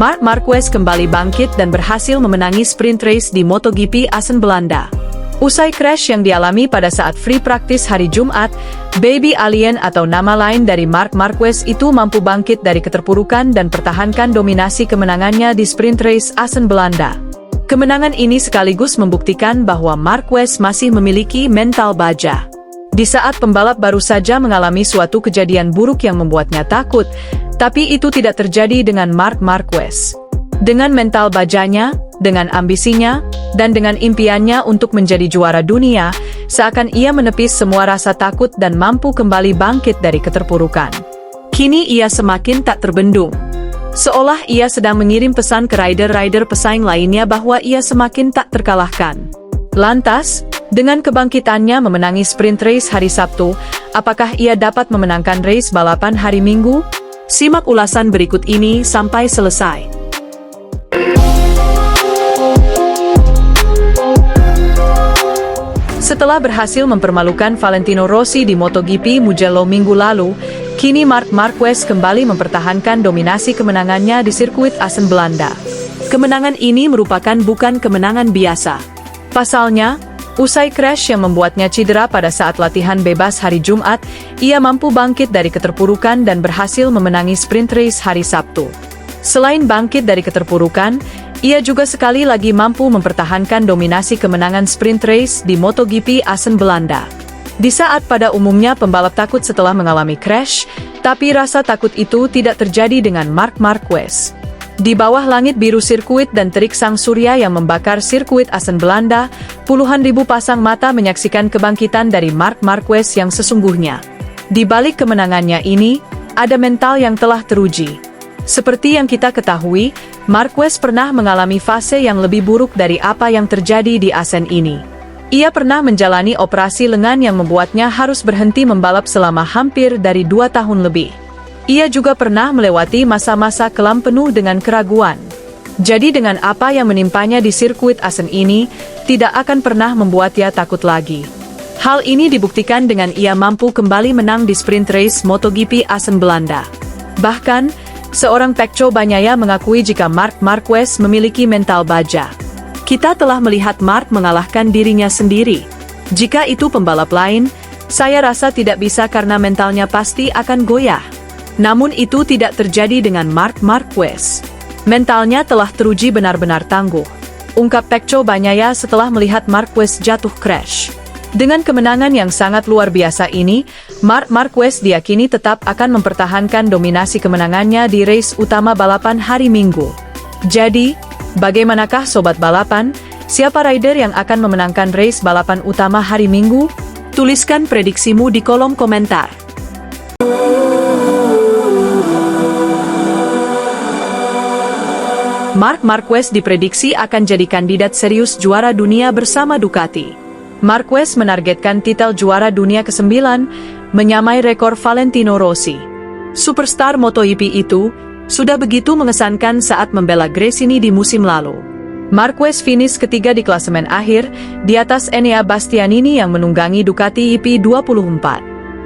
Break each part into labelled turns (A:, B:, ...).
A: Marc Marquez kembali bangkit dan berhasil memenangi sprint race di MotoGP Assen Belanda. Usai crash yang dialami pada saat free practice hari Jumat, Baby Alien atau nama lain dari Marc Marquez itu mampu bangkit dari keterpurukan dan pertahankan dominasi kemenangannya di sprint race Assen Belanda. Kemenangan ini sekaligus membuktikan bahwa Marquez masih memiliki mental baja. Di saat pembalap baru saja mengalami suatu kejadian buruk yang membuatnya takut, tapi itu tidak terjadi dengan Marc Marquez. Dengan mental bajanya, dengan ambisinya, dan dengan impiannya untuk menjadi juara dunia, seakan ia menepis semua rasa takut dan mampu kembali bangkit dari keterpurukan. Kini ia semakin tak terbendung. Seolah ia sedang mengirim pesan ke rider-rider pesaing lainnya bahwa ia semakin tak terkalahkan. Lantas, dengan kebangkitannya memenangi sprint race hari Sabtu, apakah ia dapat memenangkan race balapan hari Minggu? Simak ulasan berikut ini sampai selesai. Setelah berhasil mempermalukan Valentino Rossi di MotoGP Mugello minggu lalu, kini Marc Marquez kembali mempertahankan dominasi kemenangannya di sirkuit Assen Belanda. Kemenangan ini merupakan bukan kemenangan biasa. Pasalnya, usai crash yang membuatnya cedera pada saat latihan bebas hari Jumat, ia mampu bangkit dari keterpurukan dan berhasil memenangi sprint race hari Sabtu. Selain bangkit dari keterpurukan, ia juga sekali lagi mampu mempertahankan dominasi kemenangan sprint race di MotoGP Assen Belanda. Di saat pada umumnya pembalap takut setelah mengalami crash, tapi rasa takut itu tidak terjadi dengan Marc Marquez. Di bawah langit biru sirkuit dan terik sang surya yang membakar sirkuit Assen Belanda, puluhan ribu pasang mata menyaksikan kebangkitan dari Marc Marquez yang sesungguhnya. Di balik kemenangannya ini, ada mental yang telah teruji. Seperti yang kita ketahui, Marquez pernah mengalami fase yang lebih buruk dari apa yang terjadi di Assen ini. Ia pernah menjalani operasi lengan yang membuatnya harus berhenti membalap selama hampir dari 2 tahun lebih. Ia juga pernah melewati masa-masa kelam penuh dengan keraguan. Jadi dengan apa yang menimpanya di sirkuit Assen ini, tidak akan pernah membuat ia takut lagi. Hal ini dibuktikan dengan ia mampu kembali menang di sprint race MotoGP Assen Belanda. Bahkan, seorang Pecco Bagnaia mengakui jika Marc Marquez memiliki mental baja. Kita telah melihat Marc mengalahkan dirinya sendiri. Jika itu pembalap lain, saya rasa tidak bisa karena mentalnya pasti akan goyah. Namun itu tidak terjadi dengan Marc Marquez. Mentalnya telah teruji benar-benar tangguh, ungkap Pecco Bagnaia setelah melihat Marquez jatuh crash. Dengan kemenangan yang sangat luar biasa ini, Marc Marquez diyakini tetap akan mempertahankan dominasi kemenangannya di race utama balapan hari Minggu. Jadi, bagaimanakah sobat balapan? Siapa rider yang akan memenangkan race balapan utama hari Minggu? Tuliskan prediksimu di kolom komentar. Marc Marquez diprediksi akan jadi kandidat serius juara dunia bersama Ducati. Marquez menargetkan titel juara dunia ke-9, menyamai rekor Valentino Rossi. Superstar MotoGP itu sudah begitu mengesankan saat membela Gresini di musim lalu. Marquez finish ketiga di klasemen akhir, di atas Enea Bastianini yang menunggangi Ducati EP24.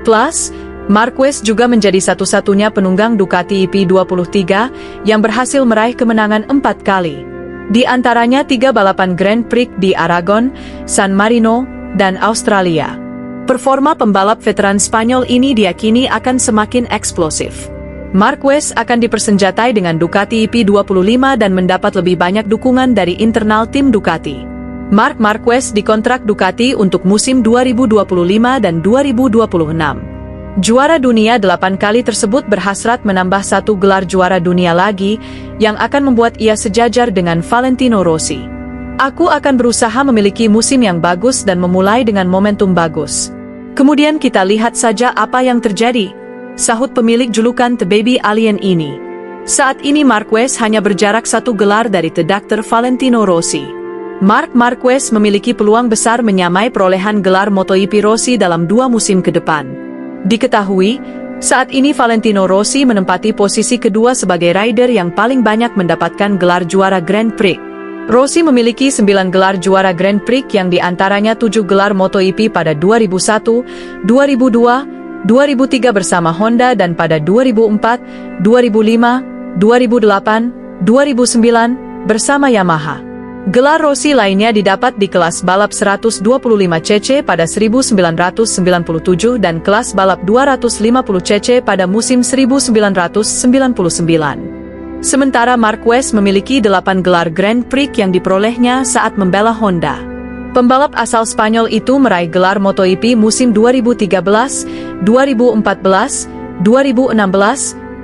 A: Plus, Marquez juga menjadi satu-satunya penunggang Ducati EP23 yang berhasil meraih kemenangan 4 kali. Di antaranya 3 balapan Grand Prix di Aragon, San Marino, dan Australia. Performa pembalap veteran Spanyol ini diyakini akan semakin eksplosif. Marquez akan dipersenjatai dengan Ducati EP25 dan mendapat lebih banyak dukungan dari internal tim Ducati. Marc Marquez dikontrak Ducati untuk musim 2025 dan 2026. Juara dunia 8 kali tersebut berhasrat menambah 1 gelar juara dunia lagi, yang akan membuat ia sejajar dengan Valentino Rossi. Aku akan berusaha memiliki musim yang bagus dan memulai dengan momentum bagus. Kemudian kita lihat saja apa yang terjadi, sahut pemilik julukan The Baby Alien ini. Saat ini Marquez hanya berjarak 1 gelar dari The Dr. Valentino Rossi. Marc Marquez memiliki peluang besar menyamai perolehan gelar MotoGP Rossi dalam 2 musim ke depan. Diketahui, saat ini Valentino Rossi menempati posisi kedua sebagai rider yang paling banyak mendapatkan gelar juara Grand Prix. Rossi memiliki 9 gelar juara Grand Prix yang diantaranya 7 gelar MotoGP pada 2001, 2002, 2003 bersama Honda dan pada 2004, 2005, 2008, 2009, bersama Yamaha. Gelar Rossi lainnya didapat di kelas balap 125 cc pada 1997 dan kelas balap 250 cc pada musim 1999. Sementara Marquez memiliki 8 gelar Grand Prix yang diperolehnya saat membela Honda. Pembalap asal Spanyol itu meraih gelar MotoGP musim 2013, 2014, 2016,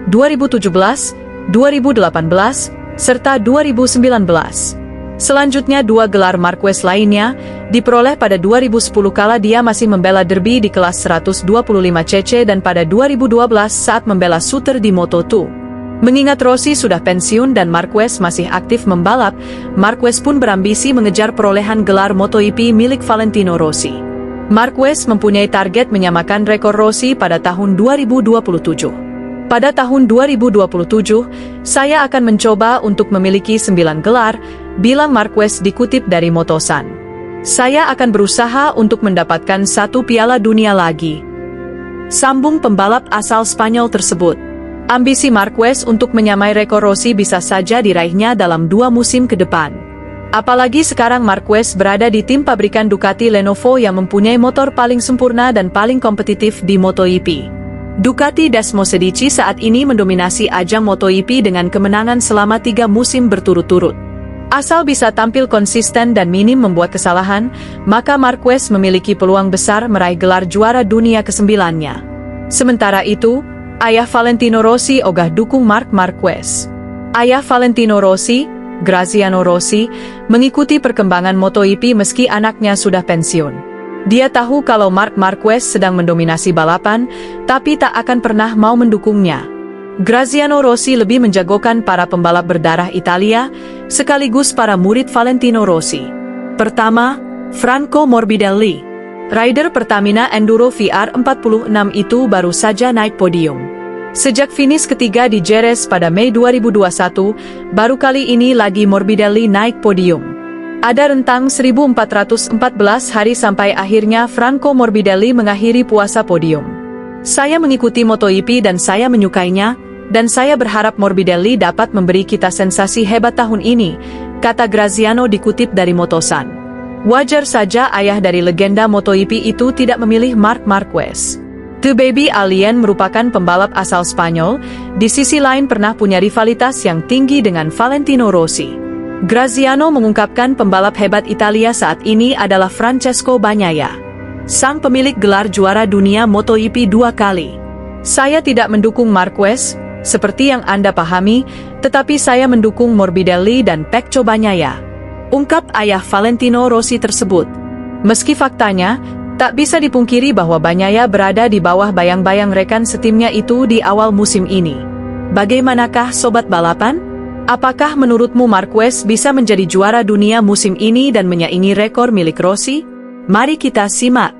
A: 2017, 2018, serta 2019. Selanjutnya 2 gelar Marquez lainnya diperoleh pada 2010 kala dia masih membela Derby di kelas 125 cc dan pada 2012 saat membela Suter di Moto2. Mengingat Rossi sudah pensiun dan Marquez masih aktif membalap, Marquez pun berambisi mengejar perolehan gelar MotoGP milik Valentino Rossi. Marquez mempunyai target menyamakan rekor Rossi pada tahun 2027. Pada tahun 2027, saya akan mencoba untuk memiliki 9 gelar, bilang Marquez dikutip dari Motosan. Saya akan berusaha untuk mendapatkan 1 piala dunia lagi, sambung pembalap asal Spanyol tersebut. Ambisi Marquez untuk menyamai rekor Rossi bisa saja diraihnya dalam 2 musim ke depan. Apalagi sekarang Marquez berada di tim pabrikan Ducati Lenovo yang mempunyai motor paling sempurna dan paling kompetitif di MotoGP. Ducati Dasmo Sedici saat ini mendominasi ajang MotoGP dengan kemenangan selama 3 musim berturut-turut. Asal bisa tampil konsisten dan minim membuat kesalahan, maka Marquez memiliki peluang besar meraih gelar juara dunia ke-9-nya. Sementara itu, ayah Valentino Rossi ogah dukung Marc Marquez. Ayah Valentino Rossi, Graziano Rossi, mengikuti perkembangan MotoGP meski anaknya sudah pensiun. Dia tahu kalau Marc Marquez sedang mendominasi balapan, tapi tak akan pernah mau mendukungnya. Graziano Rossi lebih menjagokan para pembalap berdarah Italia, sekaligus para murid Valentino Rossi. Pertama, Franco Morbidelli. Rider Pertamina Enduro VR46 itu baru saja naik podium. Sejak finish ketiga di Jerez pada Mei 2021, baru kali ini lagi Morbidelli naik podium. Ada rentang 1414 hari sampai akhirnya Franco Morbidelli mengakhiri puasa podium. Saya mengikuti MotoGP dan saya menyukainya, dan saya berharap Morbidelli dapat memberi kita sensasi hebat tahun ini, kata Graziano dikutip dari Motosan. Wajar saja ayah dari legenda MotoGP itu tidak memilih Marc Marquez. The Baby Alien merupakan pembalap asal Spanyol, di sisi lain pernah punya rivalitas yang tinggi dengan Valentino Rossi. Graziano mengungkapkan pembalap hebat Italia saat ini adalah Francesco Bagnaia, sang pemilik gelar juara dunia MotoGP 2 kali. Saya tidak mendukung Marquez, seperti yang Anda pahami, tetapi saya mendukung Morbidelli dan Pecco Bagnaia, ungkap ayah Valentino Rossi tersebut. Meski faktanya, tak bisa dipungkiri bahwa Bagnaia berada di bawah bayang-bayang rekan setimnya itu di awal musim ini. Bagaimanakah sobat balapan? Apakah menurutmu Marquez bisa menjadi juara dunia musim ini dan menyaingi rekor milik Rossi? Mari kita simak.